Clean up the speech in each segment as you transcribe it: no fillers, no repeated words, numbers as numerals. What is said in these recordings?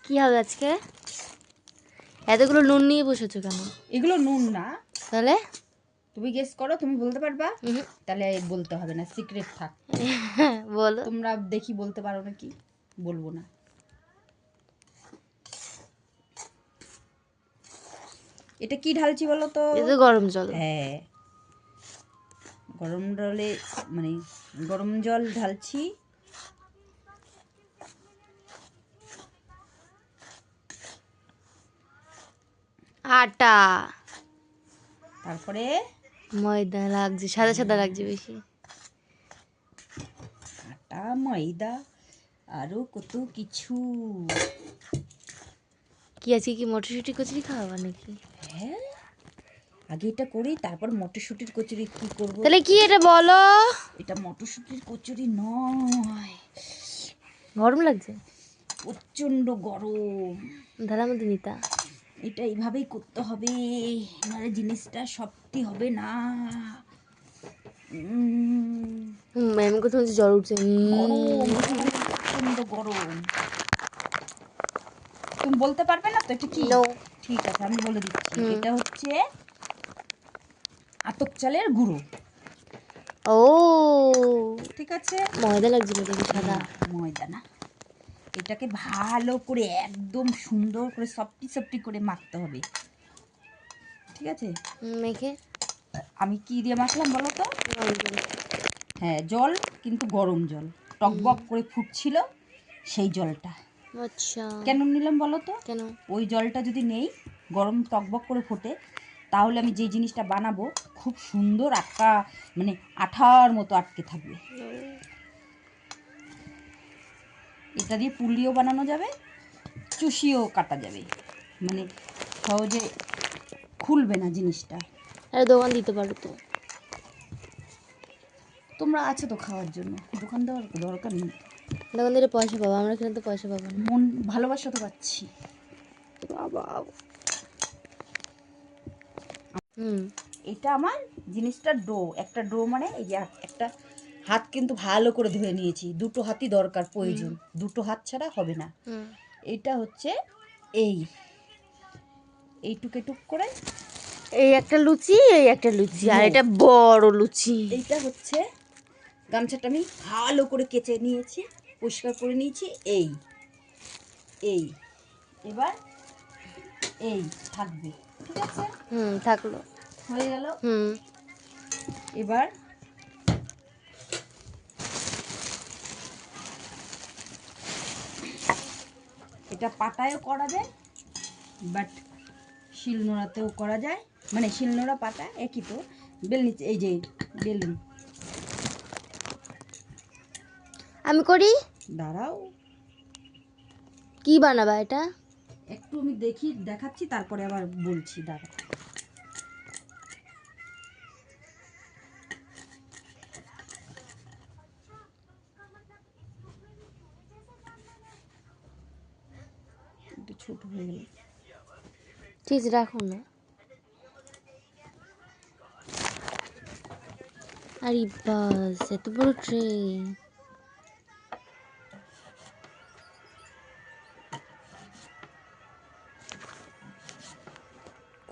কি হবে আজকে? এতগুলো নুন নিয়ে বসেছো কেন? এগুলো নুন না। তাহলে তুমি গেস করো, তুমি বলতে পারবা? তাহলে বলতে হবে না, সিক্রেট থাক। বলো। তোমরা দেখি বলতে পারো নাকি? বলবো না। এটা কি ঢালছি বলো তো? এটা গরম জল। হ্যাঁ, গরম জলে মানে গরম জল ঢালছি। আটা, তারপরে ময়দা লাগছে, সাদা সাদা লাগছে বেশি। আটা, ময়দা, আরো কত কিছু। কি আজকে কি মটরশুঁটি কচুরি খাওয়াবা নাকি? হ্যাঁ, আগে এটা করি, তারপর মটরশুঁটির কচুরি কি করব। তাহলে কি এটা বলো? এটা মটরশুঁটির কচুরি নয়। গরম লাগছে, প্রচন্ড গরম। ধারার মধ্যে নিতা। এটা এইভাবেই করতে হবে, নাহলে জিনিসটা সত্যি হবে না। ম্যাম কোথাও জ্বর উঠছে। গরম, প্রচন্ড গরম। তুমি বলতে পারবে না তো এটা কি? No. ঠিক আছে, আমি বলে দিচ্ছি। এটা হচ্ছে আতপ চালের গুঁড়ো। ও ঠিক আছে, ময়দা লাগছে দেখি, সাদা। ময়দা না। এটাকে ভালো করে একদম সুন্দর করে সফটি সফটি করে মাখতে হবে। ঠিক আছে, মেখে আমি কি দিয়ে মাখলাম বলো তো? হ্যাঁ, জল, কিন্তু গরম জল, টকবক করে ফুটছিল সেই জলটা। আচ্ছা, কেন নিলাম বলো তো? কেন? ওই জলটা যদি নেই, গরম টকবক করে ফোটে, তাহলে আমি যে জিনিসটা বানাবো খুব সুন্দর মানে আঠার মতো আটকে থাকবে। এটা দিয়ে পুলিও বানানো যাবে, চুষিও কাটা যাবে, মানে সহজে খুলবে না জিনিসটা। আরে দোকান দিতে পারো তো। তোমরা আছো তো খাওয়ার জন্য, দোকান দেওয়ার দরকার নেই। দোকান দিলে পয়সা পাবো, আমরা এখানে তো পয়সা পাবো না। মন ভালোবাসা তো পাচ্ছি। বাবা। এটা আমার জিনিসটা ডো, একটা ডো মানে এই যে একটা হাত কিন্তু ভালো করে ধুয়ে নিয়েছি, দুটো হাতই দরকার প্রয়োজন, দুটো হাত ছাড়া হবে না। এটা হচ্ছে এইটুক এটুক করে, এই একটা লুচি, এই একটা লুচি, আর এটা বড় লুচি। এইটা হচ্ছে গামছাটা আমি ভালো করে কেচে নিয়েছি, পরিষ্কার করে নিয়েছি। এই এই এবার এই থাকবে। ঠিক আছে, থাকলো, হয়ে গেল। এবার এটা পাটায়ও করা যায়, বাট শিলনোড়াতেও করা যায়, মানে শিলনোড়া পাটা একই তো। বেলনি, এই যে বেলুন। আমি করি। দাঁড়াও, কি বানাবা এটা? একটু আমি দেখাচ্ছি, তারপরে আবার বলছি। দাঁড়াও, একটু ছোট হয়ে গেল। ঠিক আছে, রাখো না। আরে বাস, এত বড় ট্রে।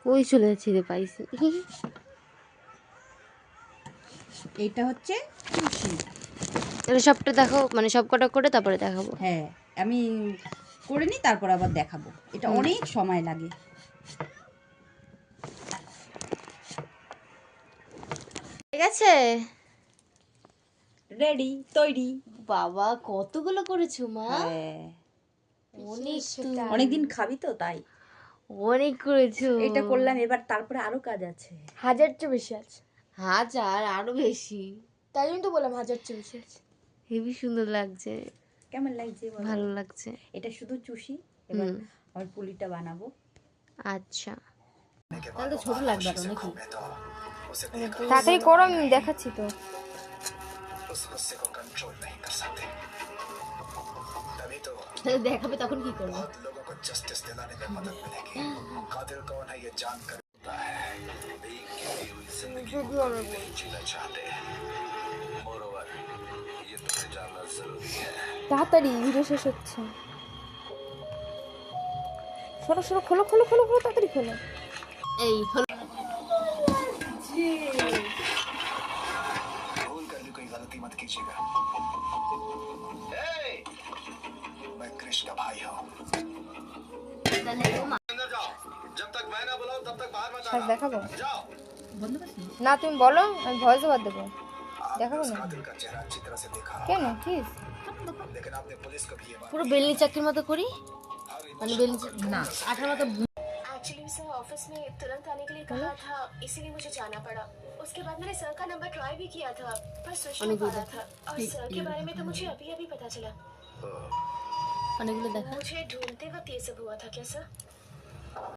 কই চলে যাচ্ছি রে, পাইছি। এইটা হচ্ছে চুষি। তাহলে সবটা দেখো, মানে সব কটা করে তারপরে দেখাবো। হ্যাঁ, আমি করে নিই, তারপর আবার দেখাবো। এটা অনেক সময় লাগে। ঠিক আছে, রেডি, তৈরি। বাবা কতগুলো করেছো মা? হ্যাঁ, অনেক তো। অনেকদিন খাবি তো তাই অনেক করেছো। এটা করলাম। এবার তারপরে আরো কাজ আছে। 1000 চেয়ে বেশি আছে। 1000 আরো বেশি। তাই জন্য তো বললাম 1000 চেয়ে বেশি আছে। হেবি সুন্দর লাগছে। কেমন লাগছে বলো? ভালো লাগছে। এটা শুধু চুষি, এবার আমার পুলিটা বানাবো। আচ্ছা, তাহলে তো ছোট লাগবে আরো নাকি? তাড়াতাড়ি করো, আমি দেখাচ্ছি তো। তাহলে দেখাবে তখন কি করবো? তাড়াতাড়ি, ভিডিও শেষ হচ্ছে। সরো সরো, খোলো খোলো খোলো খোলো, তাড়াতাড়ি খোলো। এই হলো भूल कर भी कोई गलती मत कीजिएगा। मैं कृष का भाई हूँ। अंदर जाओ, जब तक मैं ना बुलाऊं तब तक बाहर मत শ্বাস দেখাবো जाओ। বন্ধ করছিস? না, তুমি বলো, আমি ভয়েস ওভার দেবো। দেখাবো না कातिल का चेहरा अच्छी तरह से देखा, কেন, কি लेकिन आपने पुलिस को भी ये बात পুরো বেলনি চাকরির মতো করি মানে বেলনি না আঠার মতো एक्चुअली सर ऑफिस में तुरंत आने के लिए कहा था, इसीलिए मुझे जाना पड़ा। उसके बाद मैंने सर का नंबर ट्राई भी किया था पर स्विच नहीं पा रहा था, और सर के बारे में तो मुझे अभी अभी पता चला। অনেকগুলো দেখা मुझे ढूंढते वक्त ये सब हुआ था क्या सर?